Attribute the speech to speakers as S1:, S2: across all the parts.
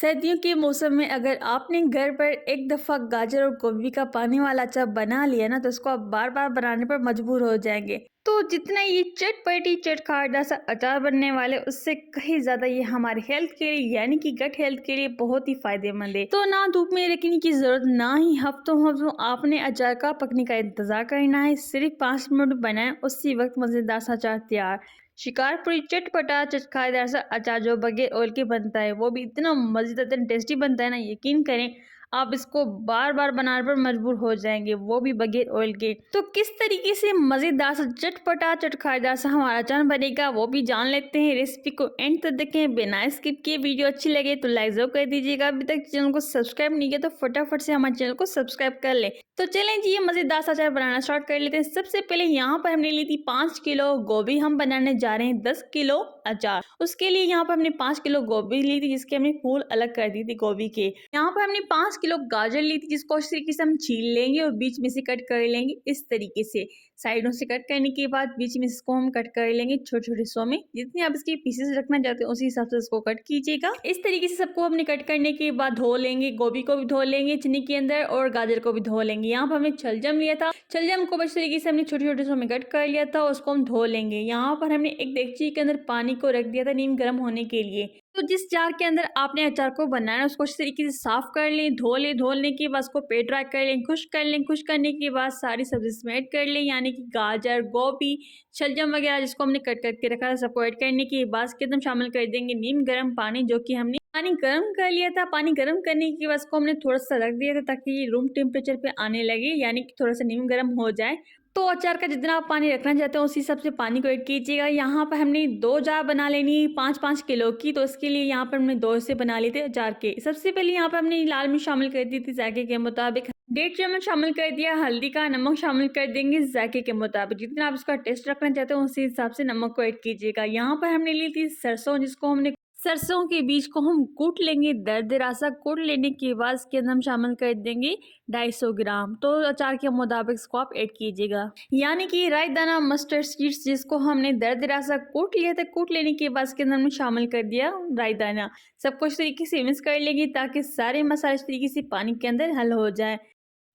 S1: सर्दियों के मौसम में अगर आपने घर पर एक दफ़ा गाजर और गोभी का पानी वाला अचार बना लिया ना, तो उसको आप बार बार बनाने पर मजबूर हो जाएंगे। तो जितना ये चटपटी चटखारा सा अचार बनने वाले, उससे कहीं ज़्यादा ये हमारे हेल्थ के लिए यानी कि गट हेल्थ के लिए बहुत ही फायदेमंद है। तो ना धूप में रखने की ज़रूरत, ना ही हफ्तों हफ्तों आपने अचार का पकने का इंतज़ार करना है। सिर्फ 5 मिनट बनाएं, उसी वक्त मज़ेदार सा अचार तैयार। शिकारपुरी चटपटा चटखारेदार सा अचार जो बगैर ऑयल के बनता है, वो भी इतना मजेदार इतना टेस्टी बनता है ना, यकीन करें आप इसको बार बार बनाने पर मजबूर हो जाएंगे, वो भी बगैर ऑयल के। तो किस तरीके से मजेदार सा चटपटा चटखारेदार सा हमारा अचार बनेगा, वो भी जान लेते हैं। रेसिपी को एंड तक देखें बिना स्किप किए। वीडियो अच्छी लगे तो लाइक जरूर कर दीजिएगा। अभी तक चैनल को सब्सक्राइब नहीं किया तो फटाफट से हमारे चैनल को सब्सक्राइब कर ले। तो चलें जी, ये मजेदार सा अचार बनाना स्टार्ट कर लेते हैं। सबसे पहले यहाँ पर हमने ली थी 5 किलो गोभी। हम बनाने जा रहे हैं 10 किलो अचार। उसके लिए यहाँ पर हमने 5 किलो गोभी ली थी, जिसके हमने फूल अलग कर दी थी गोभी के। यहाँ पर हमने 5 किलो गाजर ली थी, जिसको इस तरीके से हम छील लेंगे और बीच में से कट कर लेंगे। इस तरीके से साइडों से कट करने के बाद बीच में इसको हम कट कर लेंगे छोटे छोटे हिस्सों में। जितने आप इसके पीसेस रखना चाहते हैं उसी हिसाब से इसको कट कीजिएगा। इस तरीके से सबको हमने कट करने के बाद धो लेंगे। गोभी को भी धो लेंगे चनी के अंदर, और गाजर को भी धो लेंगे। यहाँ पर हमने छलजम लिया था, छलजम को इस तरीके से हमने छोटे छोटे हिस्सों में कट कर लिया था, उसको हम धो लेंगे। यहाँ पर हमने एक देगची के अंदर पानी को रख दिया था नीम गर्म होने के लिए। तो जिस जार के अंदर आपने अचार को बनाना है, उसको इस तरीके से साफ कर लें, धो लें। धोने के बाद उसको पेट ड्राई कर लें, खुश कर लें। खुश करने के बाद सारी सब्जी इसमें ऐड कर लें, यानी कि गाजर, गोभी, शलजम वगैरह जिसको हमने कट करके रखा है, सबको ऐड करने के बाद इसके अंदर शामिल कर देंगे नीम गर्म पानी, जो कि हमने पानी गर्म कर लिया था। पानी गर्म करने के बाद इसको हमने थोड़ा सा रख दिया था, ताकि ये रूम टेम्परेचर पे आने लगे, यानी कि थोड़ा सा नीम गर्म हो जाए। तो अचार का जितना आप पानी रखना चाहते हैं उसी हिसाब से पानी को ऐड कीजिएगा। यहाँ पर हमने 2 जार बना लेनी है 5-5 किलो की, तो इसके लिए यहाँ पर हमने 2 से बना लिए थे अचार के। सबसे पहले यहाँ पर हमने लाल मिर्च शामिल कर दी थी जायके के मुताबिक। 1.5 चम्मच शामिल कर दिया हल्दी का। नमक शामिल कर देंगे जायके के मुताबिक, जितना आप इसका टेस्ट रखना चाहते हैं उसी हिसाब से नमक को ऐड कीजिएगा। यहाँ पर हमने ली थी सरसों, जिसको हमने सरसों के बीज को हम कूट लेंगे। दरदरा सा कूट लेने के बाद इसके अंदर हम शामिल कर देंगे 250 ग्राम। तो अचार के मुताबिक इसको आप ऐड कीजिएगा। यानी कि राई दाना मस्टर्ड सीड्स, जिसको हमने दरदरा सा कूट लिया था। कूट लेने के बाद इसके अंदर हमने शामिल कर दिया राई दाना। सबको इस तरीके से मिक्स कर लेंगे, ताकि सारे मसाले इस तरीके से पानी के अंदर हल हो जाए।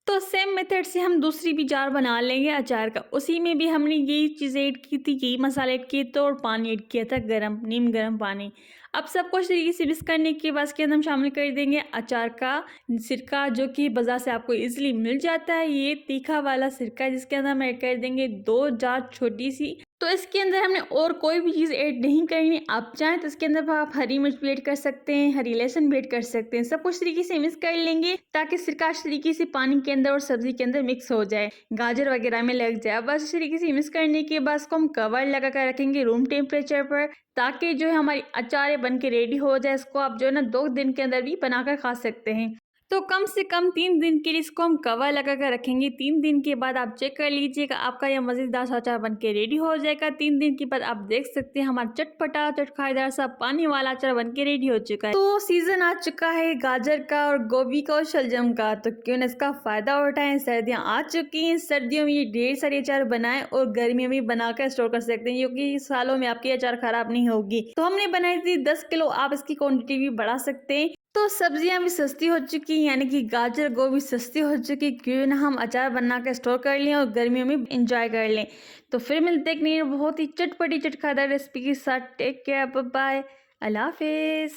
S1: तो सेम मेथड से हम दूसरी भी जार बना लेंगे अचार का। उसी में भी हमने यही चीज़ ऐड की थी, यही मसाले ऐड किए थे, और पानी ऐड किया था गरम, नीम गरम पानी। अब सबको इस तरीके से मिक्स करने के बाद इसके अंदर हम शामिल कर देंगे अचार का सिरका, जो कि बाजार से आपको इजीली मिल जाता है। ये तीखा वाला सिरका है, जिसके अंदर हम ऐड कर देंगे 2 जार छोटी सी। तो इसके अंदर हमने और कोई भी चीज़ ऐड नहीं करनी। आप चाहें तो इसके अंदर आप हरी मिर्च भी ऐड कर सकते हैं, हरी लहसुन भी ऐड कर सकते हैं। सब कुछ तरीके से मिक्स कर लेंगे, ताकि सिरका इस तरीके से पानी के अंदर और सब्जी के अंदर मिक्स हो जाए, गाजर वगैरह में लग जाए। बस इस तरीके से मिक्स करने के बाद इसको हम कवर लगा कर रखेंगे रूम टेम्परेचर पर, ताकि जो है हमारी अचार बन के रेडी हो जाए। इसको आप जो है ना 2 दिन के अंदर भी बनाकर खा सकते हैं। तो कम से कम 3 दिन के लिए इसको हम कवर लगा कर रखेंगे। 3 दिन के बाद आप चेक कर लीजिएगा, आपका यह मज़ेदार सा अचार बन के रेडी हो जाएगा। 3 दिन के बाद आप देख सकते हैं हमारा चटपटा चटखारेदार सा पानी वाला अचार बन के रेडी हो चुका है। तो सीजन आ चुका है गाजर का और गोभी का और शलजम का, तो क्यों ना इसका फ़ायदा उठाएं। सर्दियाँ आ चुकी हैं, सर्दियों में ये ढेर सारे अचार बनाएं और गर्मियों में बनाकर स्टोर कर सकते हैं, क्योंकि सालों में आपकी अचार खराब नहीं होगी। तो हमने बनाई थी 10 किलो, आप इसकी क्वान्टिटी भी बढ़ा सकते हैं। तो सब्जियां भी सस्ती हो चुकी हैं, यानी कि गाजर गोभी सस्ती हो चुकी, क्यों ना हम अचार बना कर स्टोर कर लें और गर्मियों में इंजॉय कर लें। तो फिर मिलते हैं एक नई बहुत ही चटपटी चटखादार रेसिपी के साथ। टेक केयर, बाय, अल्लाह हाफिज़।